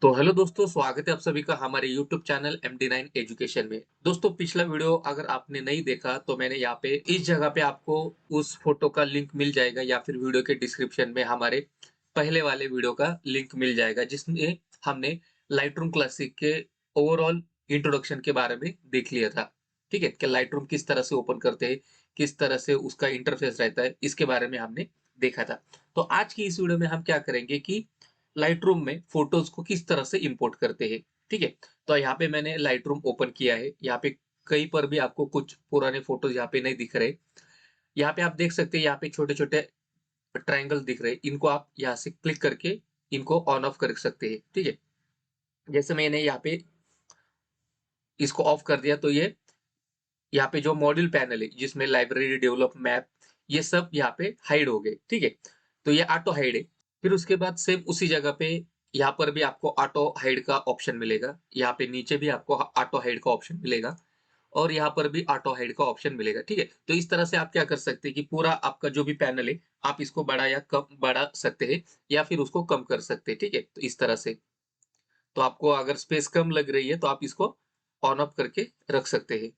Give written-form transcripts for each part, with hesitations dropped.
तो हेलो दोस्तों, स्वागत है आप सभी का हमारे यूट्यूब चैनल MD9 एजुकेशन में। दोस्तों, पिछला वीडियो अगर आपने नहीं देखा तो मैंने यहाँ पे इस जगह पे आपको उस फोटो का लिंक मिल जाएगा या फिर वीडियो के डिस्क्रिप्शन में हमारे पहले वाले वीडियो का लिंक मिल जाएगा, जिसमें हमने लाइटरूम क्लासिक के ओवरऑल इंट्रोडक्शन के बारे में देख लिया था। ठीक है, कि लाइटरूम किस तरह से ओपन करते हैं, किस तरह से उसका इंटरफेस रहता है, इसके बारे में हमने देखा था। तो आज की इस वीडियो में हम क्या करेंगे कि लाइटरूम में फोटोज को किस तरह से इंपोर्ट करते हैं। ठीक है, तो यहाँ पे मैंने लाइटरूम ओपन किया है। यहाँ पे कहीं पर भी आपको कुछ पुराने फोटोज यहाँ पे नहीं दिख रहे। यहाँ पे आप देख सकते हैं, यहाँ पे छोटे छोटे ट्रायंगल दिख रहे हैं। इनको आप यहाँ से क्लिक करके इनको ऑन ऑफ कर सकते हैं। ठीक है, जैसे मैंने यहाँ पे इसको ऑफ कर दिया तो ये यहाँ पे जो मॉड्यूल पैनल है जिसमें लाइब्रेरी डेवलप मैप ये सब यहाँ पे हाइड हो गए। ठीक है, तो ये ऑटो हाइड है। फिर उसके बाद सेम उसी जगह पे यहाँ पर भी आपको ऑटो हाइड का ऑप्शन मिलेगा। यहाँ पे नीचे भी आपको ऑटो हाइड का ऑप्शन मिलेगा और यहाँ पर भी ऑटो हाइड का ऑप्शन मिलेगा। ठीक है, तो इस तरह से आप क्या कर सकते हैं कि पूरा आपका जो भी पैनल है आप इसको बड़ा या कम बढ़ा सकते हैं या फिर उसको कम कर सकते हैं। ठीक है, तो इस तरह से तो आपको अगर स्पेस कम लग रही है तो आप इसको ऑन ऑफ करके रख सकते हैं।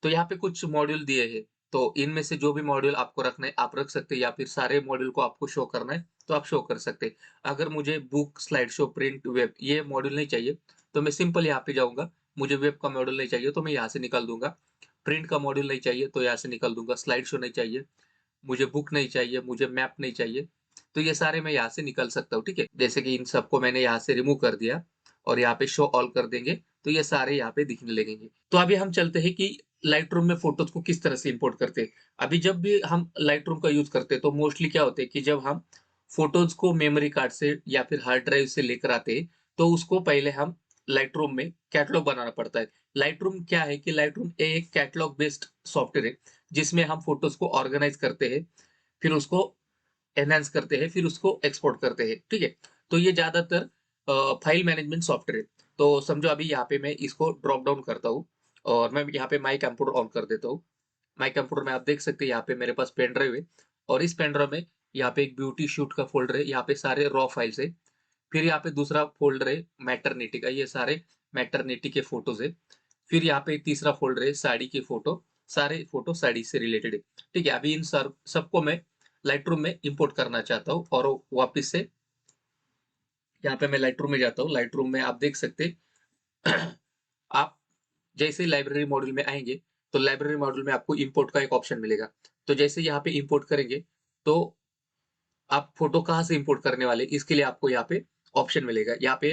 तो यहाँ पे कुछ मॉड्यूल दिए हैं, तो इनमें से जो भी मॉड्यूल आपको रखना है आप रख सकते हैं या फिर सारे मॉड्यूल को आपको शो करना है तो आप शो कर सकते हैं। अगर मुझे book, slide show, print, web ये मॉड्यूल नहीं चाहिए तो मैं सिंपल यहाँ पे जाऊंगा। मुझे वेब का मॉड्यूल नहीं चाहिए तो मैं यहाँ से निकाल दूंगा। प्रिंट का मॉड्यूल नहीं चाहिए तो यहाँ से निकाल दूंगा। स्लाइड शो नहीं चाहिए, मुझे बुक नहीं चाहिए, मुझे मैप नहीं चाहिए, तो ये सारे मैं यहाँ से निकल सकता हूँ। ठीक है, जैसे कि इन सबको मैंने यहाँ से रिमूव कर दिया और यहाँ पे शो ऑल कर देंगे तो ये सारे यहाँ पे दिखने लगेंगे। तो अभी हम चलते हैं कि लाइट रूम में फोटोज को किस तरह से इंपोर्ट करते हैं। अभी जब भी हम लाइट रूम का यूज करते हैं तो मोस्टली क्या होता है कि जब हम फोटोज को मेमोरी कार्ड से या फिर हार्ड ड्राइव से लेकर आते हैं तो उसको पहले हम लाइट रूम में कैटलॉग बनाना पड़ता है। लाइट रूम क्या है कि लाइट रूम एक कैटलॉग बेस्ड सॉफ्टवेयर है जिसमें हम फोटोज को ऑर्गेनाइज करते हैं, फिर उसको एनहांस करते हैं, फिर उसको एक्सपोर्ट करते हैं। ठीक है, तो ये ज्यादातर फाइल मैनेजमेंट सॉफ्टवेयर है। तो समझो अभी यहाँ पे मैं इसको ड्रॉप डाउन करता हूँ और मैं यहाँ पे माई कंप्यूटर ऑन कर देता हूँ। माई कंप्यूटर में आप देख सकते हैं यहाँ पे मेरे पास पेन ड्राइव है और इस पेन ड्राइव में यहाँ पे एक ब्यूटी शूट का फोल्डर है, यहाँ पे सारे रॉ फाइल्स है। फिर यहाँ पे दूसरा फोल्डर है मैटरनिटी का, ये सारे मैटरनिटी के फोटोज है। फिर यहाँ पे तीसरा फोल्डर है साड़ी के फोटो, सारे फोटो साड़ी से रिलेटेड है। ठीक है, अभी इन सबको मैं लाइट रूम में इंपोर्ट करना चाहता हूँ और वापस से यहाँ पे मैं लाइट रूम में जाता हूँ। लाइट रूम में आप देख सकते हैं आप जैसे ही लाइब्रेरी मॉड्यूल में आएंगे तो लाइब्रेरी मॉड्यूल में आपको इंपोर्ट का एक ऑप्शन मिलेगा। तो जैसे यहाँ पे इंपोर्ट करेंगे तो आप फोटो कहाँ से इंपोर्ट करने वाले इसके लिए आपको यहाँ पे ऑप्शन मिलेगा। यहाँ पे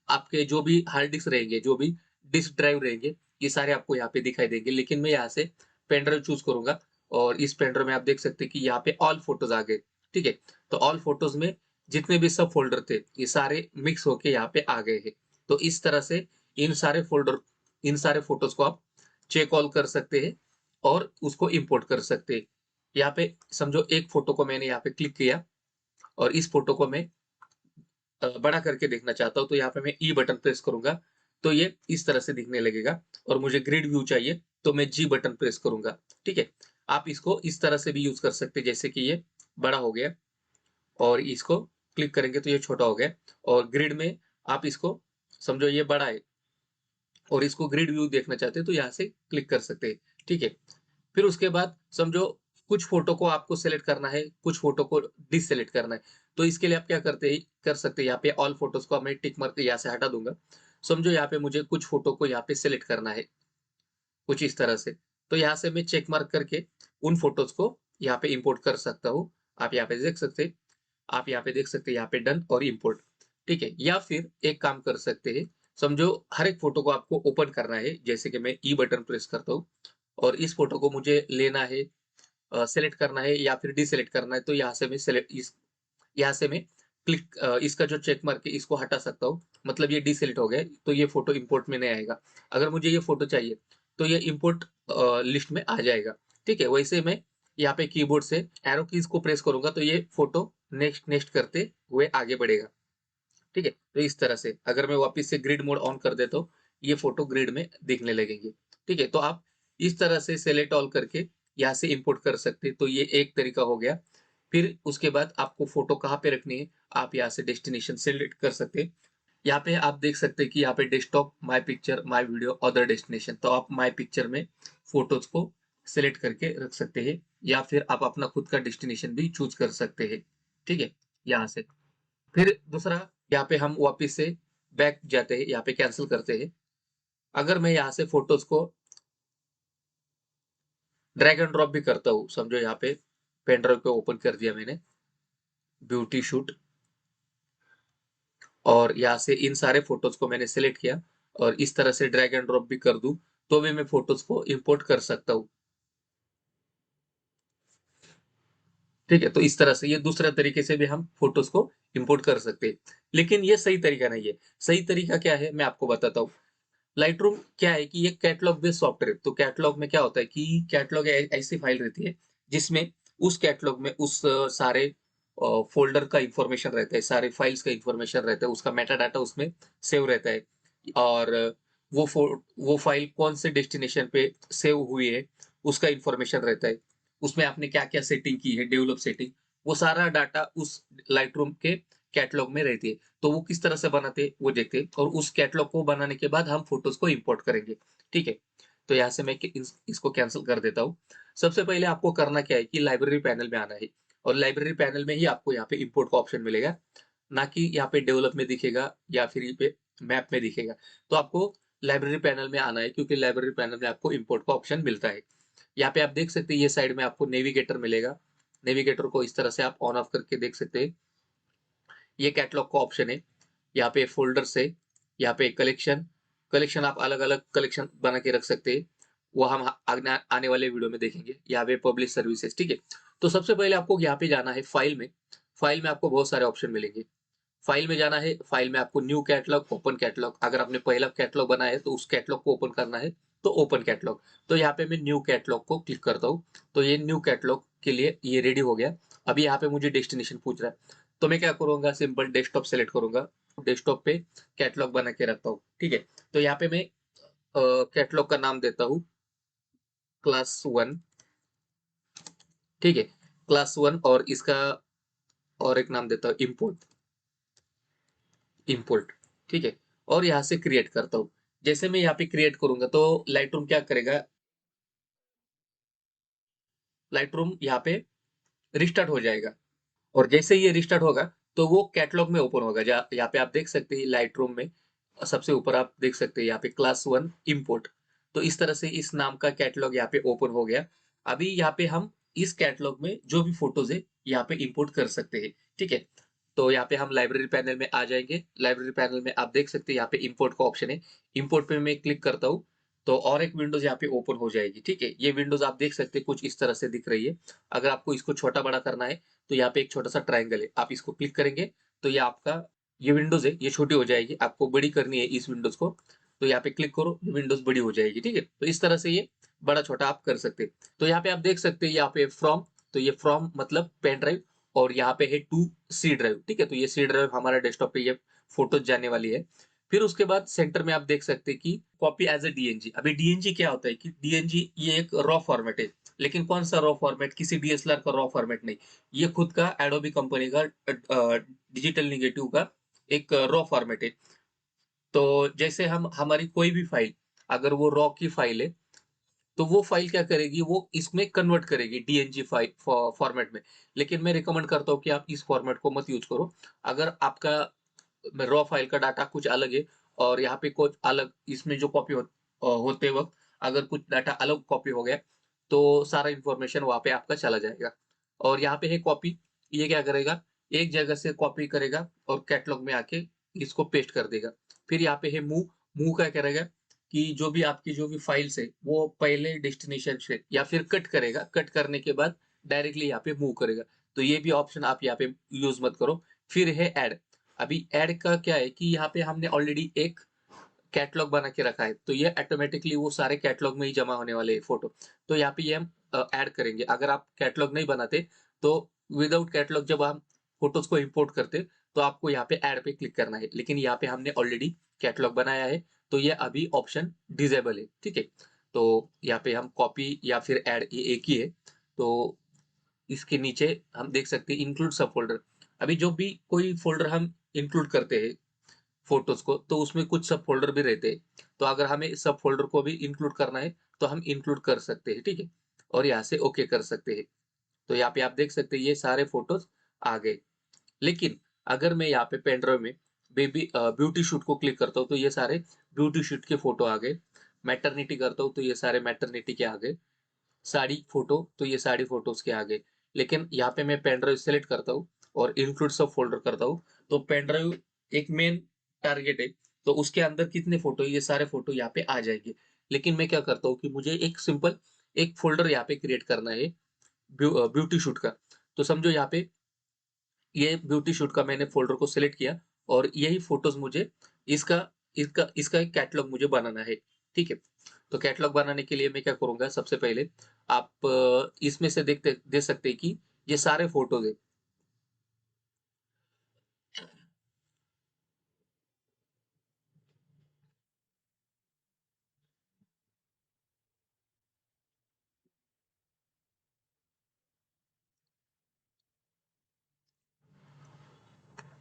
आपके जो भी हार्ड डिस्क रहेंगे, जो भी डिस्क ड्राइव रहेंगे, ये सारे आपको यहाँ पे दिखाई देंगे। लेकिन मैं यहाँ से पेन ड्राइव चूज करूंगा और इस पेन ड्राइव में आप देख सकते हैं कि यहाँ पे ऑल फोटोज आ गए। ठीक है, तो ऑल फोटोज में जितने भी सब फोल्डर थे ये सारे मिक्स होके यहाँ पे आ गए हैं। तो इस तरह से इन सारे फोल्डर, इन सारे फोटोज को आप चेक ऑल कर सकते हैं और उसको इंपोर्ट कर सकते हैं। यहाँ पे समझो एक फोटो को मैंने यहाँ पे क्लिक किया और इस फोटो को मैं बड़ा करके देखना चाहता हूँ तो यहाँ पे मैं ई बटन प्रेस करूंगा तो ये इस तरह से दिखने लगेगा। और मुझे ग्रिड व्यू चाहिए तो मैं जी बटन प्रेस करूंगा। ठीक है, आप इसको इस तरह से भी यूज कर सकते हैं, जैसे कि ये बड़ा हो गया और इसको क्लिक करेंगे तो ये छोटा हो गया। और ग्रिड में आप इसको समझो ये बड़ा है और इसको ग्रिड व्यू देखना चाहते हैं तो यहाँ से क्लिक कर सकते हैं। ठीक है, फिर उसके बाद समझो कुछ फोटो को आपको सेलेक्ट करना है, कुछ फोटो को डिससेलेक्ट करना है। तो इसके लिए आप क्या करते हैं कर सकते हैं, यहाँ पे ऑल फोटोज को मैं टिक मार्क यहाँ से हटा दूंगा। समझो यहाँ पे मुझे कुछ फोटो को यहाँ पे सेलेक्ट करना है कुछ इस तरह से, तो यहाँ से मैं चेक मार्क करके उन फोटोज को यहाँ पे इंपोर्ट कर सकता हूँ। आप यहाँ पे देख सकते हैं, आप यहाँ पे देख सकते हैं यहाँ पे डन और इंपोर्ट। ठीक है, या फिर एक काम कर सकते हैं, समझो हर एक फोटो को आपको ओपन करना है, जैसे कि मैं ई बटन प्रेस करता हूँ और इस फोटो को मुझे लेना है, सेलेक्ट करना है या फिर डिसेलेक्ट करना है तो यहाँ से मैं सेलेक्ट इस यहाँ से मैं क्लिक इसका जो चेक मार्क है इसको हटा सकता हूँ। मतलब ये डिसेलेक्ट हो गया तो ये फोटो इंपोर्ट में नहीं आएगा। अगर मुझे ये फोटो चाहिए तो ये इंपोर्ट लिस्ट में आ जाएगा। ठीक है, वैसे मैं यहाँ पे कीबोर्ड से एरो कीज को प्रेस करूंगा तो ये फोटो नेक्स्ट नेक्स्ट करते हुए आगे बढ़ेगा। ठीक है, तो इस तरह से अगर मैं वापस से ग्रिड मोड ऑन कर देता हूँ ये फोटो ग्रिड में दिखने लगेंगे। ठीक है, तो आप इस तरह से सेलेक्ट ऑल करके यहाँ से इंपोर्ट कर सकते हैं। तो ये एक तरीका हो गया। फिर उसके बाद आपको फोटो कहाँ पे रखनी है आप यहाँ से डेस्टिनेशन सेलेक्ट कर सकते हैं। यहाँ पे आप देख सकते हैं कि यहाँ पे desktop, my picture, my video, other destination. तो आप माय पिक्चर में फोटोज को सिलेक्ट करके रख सकते हैं, या फिर आप अपना खुद का डेस्टिनेशन भी चूज कर सकते हैं। ठीक है, यहाँ से फिर दूसरा, यहाँ पे हम वापिस से बैक जाते हैं, यहाँ पे कैंसिल करते हैं। अगर मैं यहाँ से फोटोज को ड्रैग एंड ड्रॉप भी करता हूँ, समझो यहाँ पे पेन ड्राइव को ओपन कर दिया मैंने, ब्यूटी शूट, और यहाँ से इन सारे फोटोज को मैंने सिलेक्ट किया और इस तरह से ड्रैग एंड ड्रॉप भी कर दूं, तो भी मैं फोटोज को इंपोर्ट कर सकता हूँ। ठीक है, तो इस तरह से ये दूसरा तरीके से भी हम फोटोज को इंपोर्ट कर सकते हैं। लेकिन ये सही तरीका नहीं है। सही तरीका क्या है, मैं आपको बताता हूँ। लाइटरूम क्या है कि ये कैटलॉग बेस्ड सॉफ्टवेयर। तो कैटलॉग में क्या होता है कि कैटलॉग ऐसी फाइल रहती है जिसमें उस कैटलॉग में उस सारे फोल्डर का इंफॉर्मेशन रहता है, सारे फाइल्स का इंफॉर्मेशन रहता है, उसका मेटा डाटा उसमें सेव रहता है। और वो फाइल कौन से डेस्टिनेशन पे सेव हुई है उसका इंफॉर्मेशन रहता है। उसमें आपने क्या क्या सेटिंग की है, डेवलप सेटिंग, वो सारा डाटा उस लाइटरूम के कैटलॉग में रहती है। तो वो किस तरह से बनाते हैं वो देखते हैं, और उस कैटलॉग को बनाने के बाद हम फोटोज को इंपोर्ट करेंगे। ठीक है, तो यहाँ से मैं इसको कैंसिल कर देता हूँ। सबसे पहले आपको करना क्या है कि लाइब्रेरी पैनल में आना है, और लाइब्रेरी पैनल में ही आपको यहाँ पे इंपोर्ट का ऑप्शन मिलेगा, ना कि यहाँ पे डेवलप में दिखेगा या फिर ये पे मैप में दिखेगा। तो आपको लाइब्रेरी पैनल में आना है, क्योंकि लाइब्रेरी पैनल में आपको इंपोर्ट का ऑप्शन मिलता है। यहाँ पे आप देख सकते हैं ये साइड में आपको नेविगेटर मिलेगा। नेविगेटर को इस तरह से आप ऑन ऑफ करके देख सकते हैं। ये कैटलॉग का ऑप्शन है। यहाँ पे फोल्डर से, यहाँ पे कलेक्शन, कलेक्शन आप अलग अलग कलेक्शन बना के रख सकते हैं। वो हम आने वाले वीडियो में देखेंगे। यहाँ पे पब्लिश सर्विसेज। ठीक है, तो सबसे पहले आपको यहाँ पे जाना है फाइल में। फाइल में आपको बहुत सारे ऑप्शन मिलेंगे। फाइल में जाना है, फाइल में आपको न्यू कैटलॉग, ओपन कैटलॉग, अगर आपने पहला कैटलॉग बनाया है तो उस कैटलॉग को ओपन करना है, तो ओपन कैटलॉग। तो यहाँ पे मैं न्यू कैटलॉग को क्लिक करता हूँ। तो ये न्यू कैटलॉग के लिए ये रेडी हो गया। अभी यहाँ पे मुझे डेस्टिनेशन पूछ रहा है, तो मैं क्या करूंगा, सिंपल डेस्कटॉप सेलेक्ट करूंगा, डेस्कटॉप पे कैटलॉग बना के रखता हूँ। ठीक है, तो यहाँ पे मैं कैटलॉग का नाम देता हूँ क्लास 1। ठीक है, क्लास 1, और इसका और एक नाम देता हूँ इम्पोर्ट, इम्पोर्ट। ठीक है, और यहाँ से क्रिएट करता हूँ। जैसे मैं यहाँ पे क्रिएट करूंगा तो लाइटरूम क्या करेगा, लाइटरूम यहाँ पे रिस्टार्ट हो जाएगा। और जैसे ये रिस्टार्ट होगा तो वो कैटलॉग में ओपन होगा। यहाँ पे आप देख सकते हैं लाइटरूम में सबसे ऊपर आप देख सकते हैं यहाँ पे क्लास 1 इम्पोर्ट। तो इस तरह से इस नाम का कैटलॉग यहाँ पे ओपन हो गया। अभी यहाँ पे हम इस कैटलॉग में जो भी फोटोज है यहाँ पे इंपोर्ट कर सकते हैं। ठीक है, तो यहाँ पे हम लाइब्रेरी पैनल में आ जाएंगे। लाइब्रेरी पैनल में आप देख सकते हैं यहाँ पे इंपोर्ट का ऑप्शन है। इंपोर्ट पे मैं क्लिक करता हूँ तो और एक विंडोज यहाँ पे ओपन हो जाएगी। ठीक है, ये विंडोज आप देख सकते हैं कुछ इस तरह से दिख रही है। अगर आपको इसको छोटा बड़ा करना है तो यहाँ पे एक छोटा सा ट्राइंगल है, आप इसको क्लिक करेंगे तो ये आपका ये विंडोज है ये छोटी हो जाएगी। आपको बड़ी करनी है इस विंडोज को, तो यहाँ पे क्लिक करो, विंडोज बड़ी हो जाएगी। ठीक है, तो इस तरह से ये बड़ा छोटा आप कर सकते हैं। तो यहाँ पे आप देख सकते हैं यहाँ पे फ्रॉम, तो ये फ्रॉम मतलब पेन ड्राइव, और यहाँ पे है टू सी ड्राइव। ठीक है, तो ये सी ड्राइव हमारा डेस्कटॉप पे ये फोटोज जाने वाली है। फिर उसके बाद सेंटर में आप देख सकते हैं कि कॉपी एज ए डीएनजी। अभी डीएनजी क्या होता है कि डीएनजी ये एक रॉ फॉर्मेट है, लेकिन कौन सा रॉ फॉर्मेट, किसी डीएसएलआर का रॉ फॉर्मेट नहीं। ये खुद का एडोबी कंपनी का डिजिटल निगेटिव का एक रॉ फॉर्मेट है। तो जैसे हम हमारी कोई भी फाइल, अगर वो रॉ की फाइल है तो वो फाइल क्या करेगी, वो इसमें कन्वर्ट करेगी डीएनजी फाइल फॉर्मेट में। लेकिन मैं रिकमेंड करता हूँ कि आप इस फॉर्मेट को मत यूज करो। अगर आपका रॉ फाइल का डाटा कुछ अलग है और यहाँ पे कुछ अलग इसमें जो होते वक्त अगर कुछ डाटा अलग कॉपी हो गया तो सारा इंफॉर्मेशन वहां पे आपका चला जाएगा। और यहाँ पे है कॉपी, ये क्या करेगा, एक जगह से कॉपी करेगा और कैटलॉग में आके इसको पेस्ट कर देगा। फिर यहाँ पे है मूव। मूव क्या करेगा कि जो भी आपकी जो भी फाइल्स है वो पहले डेस्टिनेशन से या फिर कट करेगा, कट करने के बाद डायरेक्टली यहाँ पे मूव करेगा। तो ये भी ऑप्शन आप यहाँ पे यूज मत करो। फिर है ऐड। अभी ऐड का क्या है कि यहाँ पे हमने ऑलरेडी एक कैटलॉग बना के रखा है, तो ये ऑटोमेटिकली वो सारे कैटलॉग में ही जमा होने वाले फोटो। तो यहाँ पे ये हम ऐड करेंगे। अगर आप कैटलॉग नहीं बनाते तो विदाउट कैटलॉग जब हम फोटोज को इंपोर्ट करते तो आपको यहाँ पे ऐड पे क्लिक करना है, लेकिन यहाँ पे हमने ऑलरेडी कैटलॉग बनाया है तो ये अभी ऑप्शन डिजेबल है। ठीक है, तो यहाँ पे हम कॉपी या फिर ऐड ये एक ही है। तो इसके नीचे हम देख सकते हैं इंक्लूड सब फोल्डर। अभी जो भी कोई फोल्डर हम इंक्लूड करते हैं फोटोज को, तो उसमें कुछ सब फोल्डर भी रहते हैं। तो अगर हमें सब फोल्डर को भी इंक्लूड करना है तो हम इंक्लूड कर सकते हैं, ठीक है। और यहाँ से ओके कर सकते हैं। तो यहाँ पे आप देख सकते हैं ये सारे फोटोज आ गए। लेकिन अगर मैं यहाँ पे पेन ड्राइव में बेबी ब्यूटी शूट को क्लिक करता हूँ तो ये सारे ब्यूटी शूट के फोटो आ गए। मैटरनिटी करता हूँ तो ये सारे मैटरनिटी के आ गए। साड़ी फोटो तो ये साड़ी फोटोज के आ गए। लेकिन यहाँ पे मैं पेन ड्राइव सेलेक्ट करता हूँ और इंक्लूड सब फोल्डर करता हूँ, तो पेन ड्राइव एक मेन टारगेट है। तो उसके अंदर कितने फोटो, ये सारे फोटो यहाँ पे आ जाएंगे। लेकिन मैं क्या करता हूँ कि मुझे एक सिंपल एक फोल्डर यहाँ पे क्रिएट करना है ब्यूटी शूट का। तो समझो यहाँ पे ये ब्यूटी शूट का मैंने फोल्डर को सिलेक्ट किया और यही फोटोज मुझे इसका इसका इसका एक कैटलॉग मुझे बनाना है, ठीक है। तो कैटलॉग बनाने के लिए मैं क्या करूंगा, सबसे पहले आप इसमें से देखते दे सकते हैं कि ये सारे फोटोज है।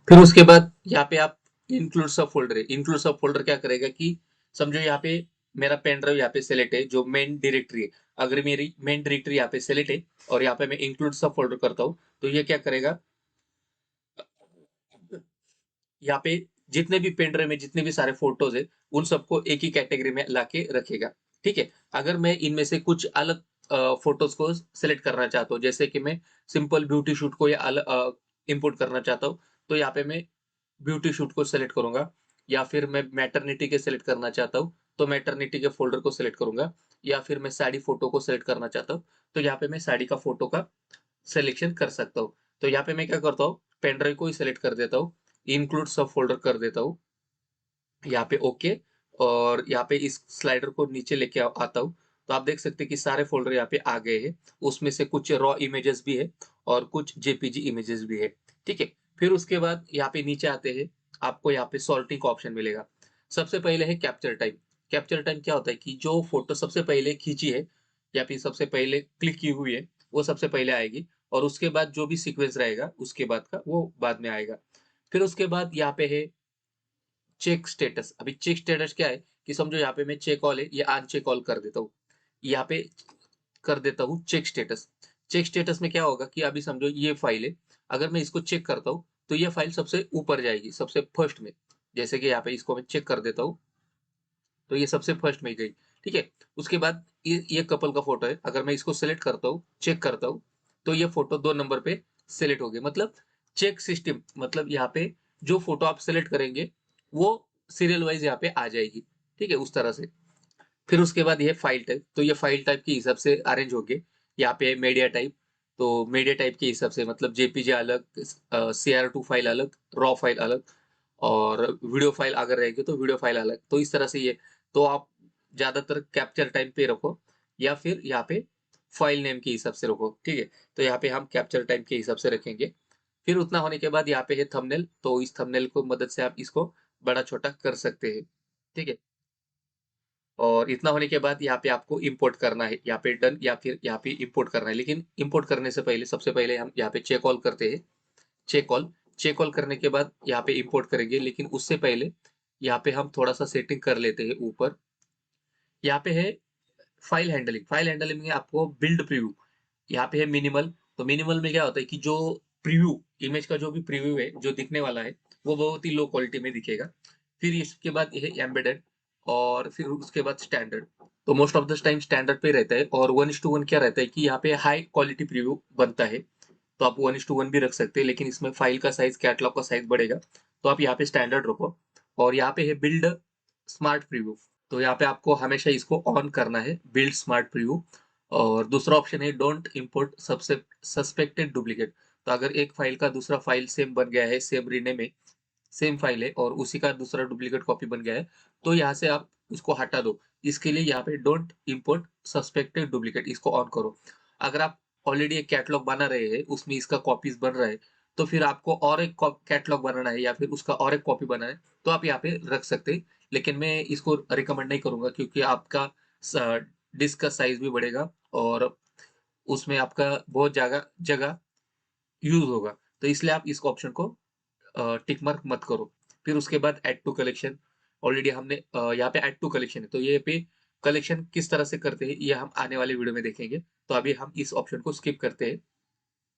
फिर उसके बाद यहाँ पे आप इंक्लूड सब फोल्डर है। इंक्लूड सब फोल्डर क्या करेगा कि समझो यहाँ पे मेरा पेन ड्राइव यहाँ पे सेलेक्ट है, जो मेन डायरेक्टरी है। अगर मेरी मेन डायरेक्टरी यहाँ पे सेलेक्ट है और यहाँ पे मैं इंक्लूड सब फोल्डर करता हूँ, तो ये क्या करेगा, यहाँ पे जितने भी पेन ड्राइव में जितने भी सारे फोटोज है उन सबको एक ही कैटेगरी में लाके रखेगा, ठीक है। अगर मैं इनमें से कुछ अलग फोटोज को सिलेक्ट करना चाहता हूँ, जैसे कि मैं सिंपल ब्यूटी शूट को या अलग इंपोर्ट करना चाहता हूँ, तो यहाँ पे मैं ब्यूटी शूट को सिलेक्ट करूंगा। या फिर मैं मैटरनिटी के सिलेक्ट करना चाहता हूँ तो मैटरनिटी के फोल्डर को सिलेक्ट करूंगा। या फिर मैं साड़ी फोटो को सिलेक्ट करना चाहता हूँ तो यहाँ पे मैं साड़ी का फोटो का सिलेक्शन कर सकता हूँ। तो यहाँ पे मैं क्या करता हूँ, पेन ड्राइव को ही सिलेक्ट कर देता हूँ, इंक्लूड सब फोल्डर कर देता हूँ, यहाँ पे ओके। और यहाँ पे इस स्लाइडर को नीचे लेके आता हूँ, तो आप देख सकते हैं कि सारे फोल्डर यहाँ पे आ गए हैं। उसमें से कुछ रॉ इमेजेस भी है और कुछ जेपीजी इमेजेस भी है, ठीक है। फिर उसके बाद यहाँ पे नीचे आते हैं, आपको यहाँ पे सॉर्टिंग का ऑप्शन मिलेगा। सबसे पहले है कैप्चर टाइम। कैप्चर टाइम क्या होता है कि जो फोटो सबसे पहले खींची है या फिर सबसे पहले क्लिक की हुई है वो सबसे पहले आएगी, और उसके बाद जो भी सीक्वेंस रहेगा उसके बाद का वो बाद में आएगा। फिर उसके बाद यहाँ पे है चेक स्टेटस। अभी चेक स्टेटस क्या है कि समझो यहाँ पे मैं चेक ऑल है ये अनचेक ऑल कर देता हूँ। यहाँ पे कर देता हूँ चेक स्टेटस। चेक स्टेटस में क्या होगा कि अभी समझो ये फाइल है, अगर मैं इसको चेक करता हूँ तो ये फाइल सबसे ऊपर जाएगी, सबसे फर्स्ट में। जैसे कि यहाँ पे इसको मैं चेक कर देता हूँ तो ये सबसे फर्स्ट में गई, ठीक है। उसके बाद ये कपल का फोटो है, अगर मैं इसको सेलेक्ट करता हूँ चेक करता हूँ तो ये फोटो 2 नंबर पे सेलेक्ट हो गई। मतलब चेक सिस्टम, मतलब यहाँ पे जो फोटो आप सेलेक्ट करेंगे वो सीरियल वाइज यहाँ पे आ जाएगी, ठीक है, उस तरह से। फिर उसके बाद ये फाइल टाइप, तो ये फाइल टाइप के हिसाब से अरेंज हो गए। यहाँ पे मीडिया टाइप, तो मीडिया टाइप के हिसाब से मतलब जेपीजे अलग, CR2 फाइल अलग, रॉ फाइल अलग, और वीडियो फाइल अगर रहेगी तो वीडियो फाइल अलग। तो इस तरह से ये, तो आप ज्यादातर कैप्चर टाइम पे रखो या फिर यहाँ पे फाइल नेम के हिसाब से रखो, ठीक है। तो यहाँ पे हम कैप्चर टाइम के हिसाब से रखेंगे। फिर उतना होने के बाद यहाँ पे है थंबनेल, तो इस थंबनेल को मदद से आप इसको बड़ा छोटा कर सकते हैं, ठीक है। और इतना होने के बाद यहाँ पे आपको इंपोर्ट करना है, यहाँ पे डन या फिर यहाँ पे इंपोर्ट करना है। लेकिन इंपोर्ट करने से पहले सबसे पहले हम यहाँ पे चेक ऑल करते हैं। चेक ऑल, चेक ऑल करने के बाद यहाँ पे इंपोर्ट करेंगे, लेकिन उससे पहले यहाँ पे हम थोड़ा सा सेटिंग कर लेते हैं ऊपर। यहाँ पे है फाइल हैंडलिंग। फाइल हैंडलिंग में आपको बिल्ड प्रीव्यू, यहाँ पे है मिनिमल। तो मिनिमल में क्या होता है कि जो प्रीव्यू, इमेज का जो भी प्रीव्यू है जो दिखने वाला है वो बहुत ही लो क्वालिटी में दिखेगा। फिर इसके बाद ये है एम्बेडेड, और फिर उसके बाद स्टैंडर्ड। तो most of the time standard पे रहता है, और 1:1 क्या रहता है कि यहाँ पे हाई क्वालिटी प्रीव्यू बनता है। तो आप 1:1 भी रख सकते हैं, लेकिन इसमें फाइल का साइज, कैटलॉग का साइज बढ़ेगा। तो आप यहाँ पे स्टैंडर्ड रखो। और यहाँ पे है बिल्ड स्मार्ट प्रीव्यू, तो यहाँ पे आपको हमेशा इसको ऑन करना है, बिल्ड स्मार्ट प्रीव्यू। और दूसरा ऑप्शन है डोंट इंपोर्ट सस्पेक्टेड डुप्लीकेट। तो अगर एक फाइल का दूसरा फाइल सेम बन गया है, सेम रीनेम है, सेम फाइल है, और उसी का दूसरा डुप्लीकेट कॉपी बन गया है, तो यहाँ से आप इसको हटा दो। इसके लिए यहाँ पे डोंट इंपोर्ट सस्पेक्टेड डुप्लीकेट इसको ऑन करो। अगर आप ऑलरेडी एक कैटलॉग बना रहे हैं, उसमें इसका कॉपीज बन रहा है, तो फिर आपको और एक कैटलॉग बनाना है या फिर उसका और एक कॉपी बनाना है, तो आप यहाँ पे रख सकते हैं। लेकिन मैं इसको रिकमेंड नहीं करूंगा, क्योंकि आपका डिस्क का साइज भी बढ़ेगा और उसमें आपका बहुत जगह जगह यूज होगा। तो इसलिए आप इस ऑप्शन को टिक मार्क मत करो। फिर उसके बाद ऐड टू कलेक्शन, ऑलरेडी हमने यहाँ पे ऐड टू कलेक्शन है, तो ये पे कलेक्शन किस तरह से करते हैं ये हम आने वाले वीडियो में देखेंगे। तो अभी हम इस ऑप्शन को स्किप करते हैं।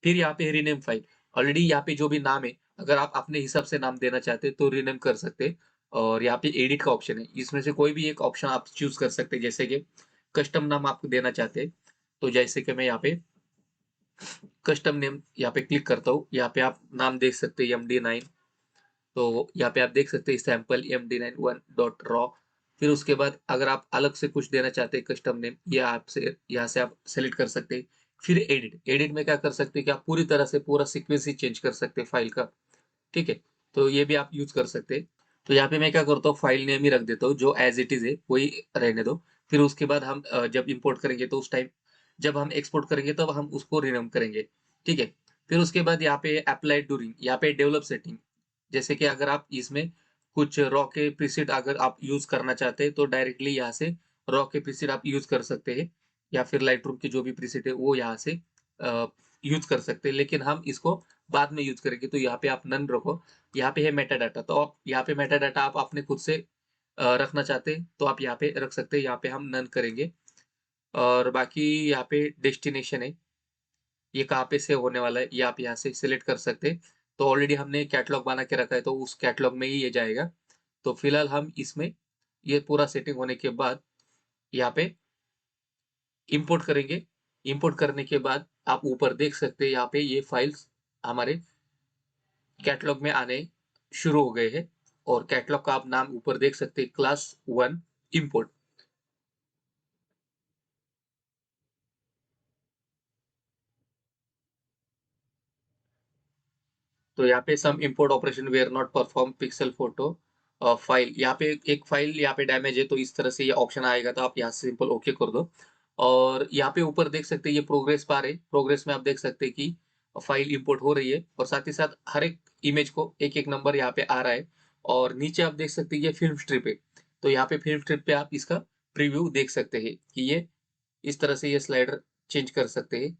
फिर यहाँ पे रीनेम फाइल, ऑलरेडी यहाँ पे जो भी नाम है, अगर आप अपने हिसाब से नाम देना चाहते हैं तो रीनेम कर सकते हैं। और यहाँ पे एडिट का ऑप्शन है, इसमें से कोई भी एक ऑप्शन आप चूज कर सकते हैं, जैसे कि कस्टम नाम आपको देना चाहते हैं। तो जैसे कि मैं यहाँ पे कस्टम नेम यहाँ पे क्लिक करता हूँ, यहाँ पे आप नाम देख सकते हैं MD9। तो यहाँ पे आप देख सकते हैं सैंपल MD9 1.raw। फिर उसके बाद अगर आप अलग से कुछ देना चाहते हैं कस्टम नेम, ये आपसे यहाँ से आप सेलेक्ट कर सकते हैं। फिर एडिट, एडिट में क्या कर सकते हैं कि आप पूरी तरह से पूरा सीक्वेंस ही चेंज कर सकते हैं फाइल का, ठीक है। तो ये भी आप यूज कर सकते हैं। तो यहाँ पे मैं क्या करता हूँ, फाइल नेम ही रख देता हूँ, जो एज इट इज है वही रहने दो। फिर उसके बाद हम जब इंपोर्ट करेंगे तो उस टाइम, जब हम एक्सपोर्ट करेंगे तब हम उसको रिनेम करेंगे, ठीक है। फिर उसके बाद यहाँ पे अप्लाई डूरिंग, यहाँ पे डेवलप सेटिंग, जैसे कि अगर आप इसमें कुछ रॉ के प्रीसेट अगर आप यूज करना चाहते हैं तो डायरेक्टली यहाँ से रॉ के प्रीसेट आप यूज कर सकते हैं, या फिर लाइट रूम की जो भी प्रीसेट है वो यहाँ से यूज कर सकते हैं, लेकिन हम इसको बाद में यूज करेंगे। तो यहाँ पे आप नन रखो। यहाँ पे है मेटा डाटा, तो आप यहाँ पे मेटा डाटा आप अपने खुद से रखना चाहते हैं तो आप यहाँ पे रख सकते हैं, यहाँ पे हम नन करेंगे। और बाकी यहाँ पे डेस्टिनेशन है, ये कहाँ पे सेव होने वाला है ये आप यहाँ से सिलेक्ट कर सकते हैं। तो ऑलरेडी हमने कैटलॉग बना के रखा है तो उस कैटलॉग में ही ये जाएगा। तो फिलहाल हम इसमें ये पूरा सेटिंग होने के बाद यहाँ पे इंपोर्ट करेंगे। इंपोर्ट करने के बाद आप ऊपर देख सकते हैं यहाँ पे ये फाइल्स हमारे कैटलॉग में आने शुरू हो गए हैं। और कैटलॉग का आप नाम ऊपर देख सकते हैं, क्लास 1 इंपोर्ट। तो यहाँ पे some import operation were not perform pixel photo file, यहाँ पे एक फाइल यहाँ पे डैमेज है, तो इस तरह से ये ऑप्शन आएगा, तो आप यहाँ से सिंपल ओके कर दो। और यहाँ पे ऊपर देख सकते हैं ये प्रोग्रेस बार है, प्रोग्रेस में आप देख सकते हैं कि फाइल इंपोर्ट हो रही है, और साथ ही साथ हर एक इमेज को एक एक नंबर यहाँ पे आ रहा है। और नीचे आप देख सकते हैं ये फिल्म स्ट्रिप है, तो यहाँ पे फिल्म स्ट्रिप पे आप इसका प्रीव्यू देख सकते हैं कि ये इस तरह से ये स्लाइडर चेंज कर सकते हैं।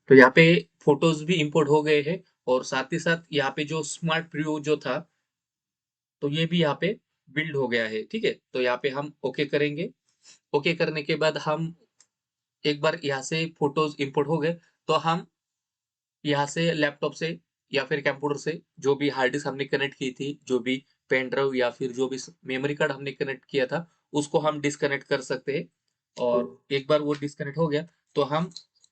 तो यहाँ पे फोटोज भी इंपोर्ट हो गए हैं, और साथ ही साथ यहाँ पे जो स्मार्ट प्रीव्यू जो था, तो ये भी यहाँ पे बिल्ड हो गया है, ठीक है। तो यहाँ पे हम ओके करेंगे। ओके करने के बाद हम एक बार यहाँ से फोटोज इंपोर्ट हो गए, तो हम यहाँ से लैपटॉप से या फिर कंप्यूटर से जो भी हार्ड डिस्क हमने कनेक्ट की थी, जो भी पेन ड्राइव या फिर जो भी मेमोरी कार्ड हमने कनेक्ट किया था, उसको हम डिस्कनेक्ट कर सकते हैं। और एक बार वो डिस्कनेक्ट हो गया तो हम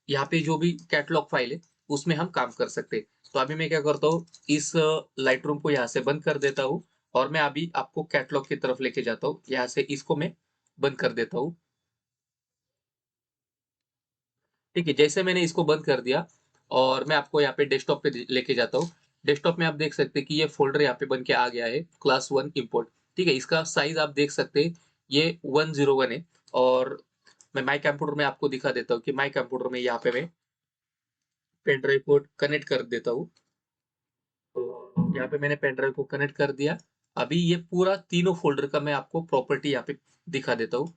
यहाँ पे जो भी कैटलॉग फाइल है उसमें हम काम कर सकते हैं। तो अभी मैं क्या करता हूँ, इस लाइट रूम को यहाँ से बंद कर देता हूँ, और मैं अभी आपको कैटलॉग की तरफ लेके जाता हूँ। यहाँ से इसको मैं बंद कर देता हूँ, ठीक है। जैसे मैंने इसको बंद कर दिया, और मैं आपको यहाँ पे डेस्कटॉप पे लेके जाता हूँ। डेस्कटॉप में आप देख सकते हैं कि ये फोल्डर यहाँ पे बन के आ गया है, क्लास 1 इंपोर्ट, ठीक है। इसका साइज आप देख सकते हैं, ये 101 है। और मैं माई कंप्यूटर में आपको दिखा देता हूँ कि माई कंप्यूटर में यहाँ पे मैं पेन ड्राइव को कनेक्ट कर देता हूँ। तो यहाँ पे मैंने पेन ड्राइव को कनेक्ट कर दिया। अभी ये पूरा तीनों फोल्डर का मैं आपको प्रॉपर्टी यहाँ पे दिखा देता हूँ।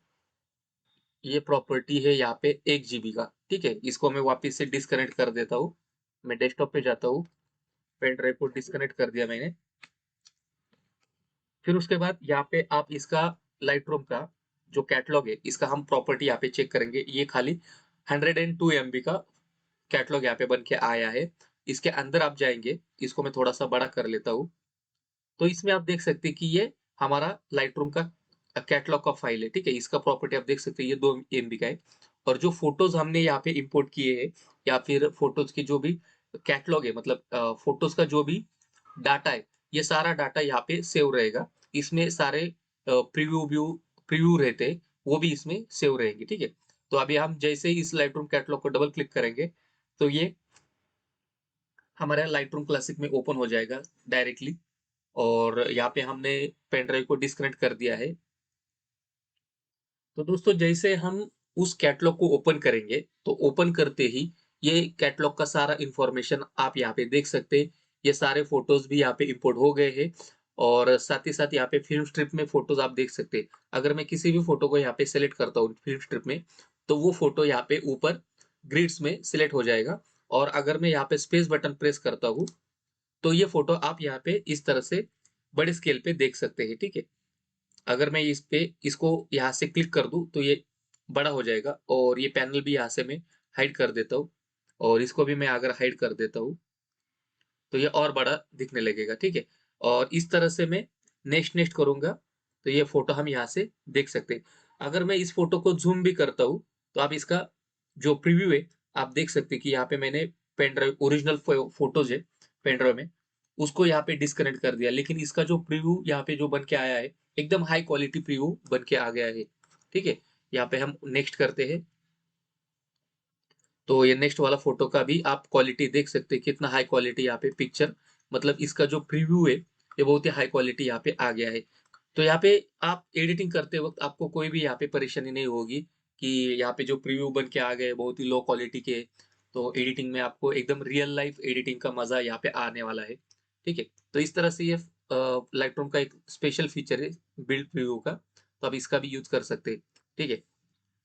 ये प्रॉपर्टी है यहाँ पे 1 GB का, ठीक है। इसको मैं वापस से डिस्कनेक्ट कर देता हूँ। मैं डेस्कटॉप पे जाता हूँ, पेन ड्राइव को डिस्कनेक्ट कर दिया मैंने। फिर उसके बाद यहाँ पे आप इसका लाइट रूम का जो कैटलॉग है इसका हम प्रॉपर्टी यहाँ पे चेक करेंगे। ये खाली 102 MB का कैटलॉग यहाँ पे बन के आया है। इसके अंदर आप जाएंगे, इसको मैं थोड़ा सा बड़ा कर लेता हूँ। तो इसमें आप देख सकते हैं कि ये हमारा लाइट रूम का कैटलॉग का फाइल है, ठीक है। इसका प्रॉपर्टी आप देख सकते हैं, ये 2 MB का है। और जो फोटोज हमने यहाँ पे इंपोर्ट किए हैं, या फिर फोटोज की जो भी कैटलॉग है, मतलब फोटोज का जो भी डाटा है, ये सारा डाटा यहाँ पे सेव रहेगा। इसमें सारे प्रीव्यू व्यू प्रीव्यू रहते हैं, वो भी इसमें सेव रहेंगे, ठीक है। तो अभी हम जैसे ही इस लाइट रूम कैटलॉग को डबल क्लिक करेंगे, तो ये हमारे लाइट रूम क्लासिक में ओपन हो जाएगा डायरेक्टली। और यहाँ पे हमने पेन ड्राइव को डिस्कनेक्ट कर दिया है। तो दोस्तों जैसे हम उस कैटलॉग को ओपन करेंगे, तो ओपन करते ही ये कैटलॉग का सारा इंफॉर्मेशन आप यहाँ पे देख सकते हैं। ये सारे फोटोज भी यहाँ पे इंपोर्ट हो गए हैं। और साथ ही साथ यहाँ पे फ़िल्म स्ट्रिप में फ़ोटोज़ आप देख सकते हैं। अगर मैं किसी भी फ़ोटो को यहाँ पे सेलेक्ट करता हूँ फ़िल्म स्ट्रिप में, तो वो फ़ोटो यहाँ पे ऊपर ग्रिड्स में सिलेक्ट हो जाएगा और अगर मैं यहाँ पे स्पेस बटन प्रेस करता हूँ, तो ये फ़ोटो आप यहाँ पे इस तरह से बड़े स्केल पे देख सकते हैं, ठीक है? अगर मैं इस पे इसको यहाँ से क्लिक कर दूँ, तो ये बड़ा हो जाएगा और ये पैनल भी यहाँ से मैं हाइड कर देता हूँ और इसको भी मैं अगर हाइड कर देता हूँ, तो ये और बड़ा दिखने लगेगा, ठीक है? और इस तरह से मैं नेक्स्ट करूँगा, तो ये फ़ोटो हम यहाँ से देख सकते हैं। अगर मैं इस फ़ोटो को ज़ूम भी करता हूँ, तो आप इसका जो प्रीव्यू है, आप देख सकते हैं कि यहाँ पे मैंने पेन ड्राइव ओरिजिनल फ़ोटोज़ है पेन ड्राइव में, उसको यहाँ पे डिस्कनेक्ट कर दिया। लेकिन इसका जो प्रीव्यू यहाँ पे जो बन के आया है, एकदम हाई क्वालिटी प्रीव्यू बन के आ गया है, ठीक है? यहाँ पे हम नेक्स्ट करते हैं। तो ये नेक्स्ट वाला फोटो का भी आप क्वालिटी देख सकते हैं कितना हाई क्वालिटी यहाँ पे पिक्चर मतलब इसका जो प्रीव्यू है ये बहुत ही हाई क्वालिटी यहाँ पे आ गया है। तो यहाँ पे आप एडिटिंग करते वक्त आपको कोई भी यहाँ पे परेशानी नहीं होगी कि यहाँ पे जो प्रीव्यू बन के आ गए बहुत ही लो क्वालिटी के। तो एडिटिंग में आपको एकदम रियल लाइफ एडिटिंग का मजा यहाँ पे आने वाला है, ठीक है? तो इस तरह से ये लाइटरूम का एक स्पेशल फीचर है बिल्ड प्रीव्यू का, तो आप इसका भी यूज कर सकते हैं, ठीक है?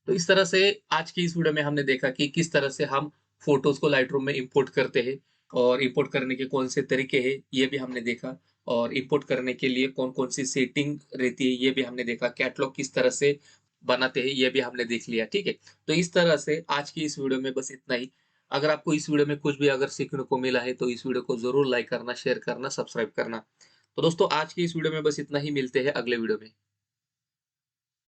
तो इस तरह से आज की इस वीडियो में हमने देखा कि किस तरह से हम फोटोज को लाइटरूम में इंपोर्ट करते हैं और इंपोर्ट करने के कौन से तरीके हैं ये भी हमने देखा और इंपोर्ट करने के लिए कौन कौन सी सेटिंग रहती है ये भी हमने देखा, कैटलॉग किस तरह से बनाते हैं ये भी हमने देख लिया, ठीक है? तो इस तरह से आज की इस वीडियो में बस इतना ही। अगर आपको इस वीडियो में कुछ भी अगर सीखने को मिला है तो इस वीडियो को जरूर लाइक करना, शेयर करना, सब्सक्राइब करना। तो दोस्तों आज की इस वीडियो में बस इतना ही, मिलते हैं अगले वीडियो में।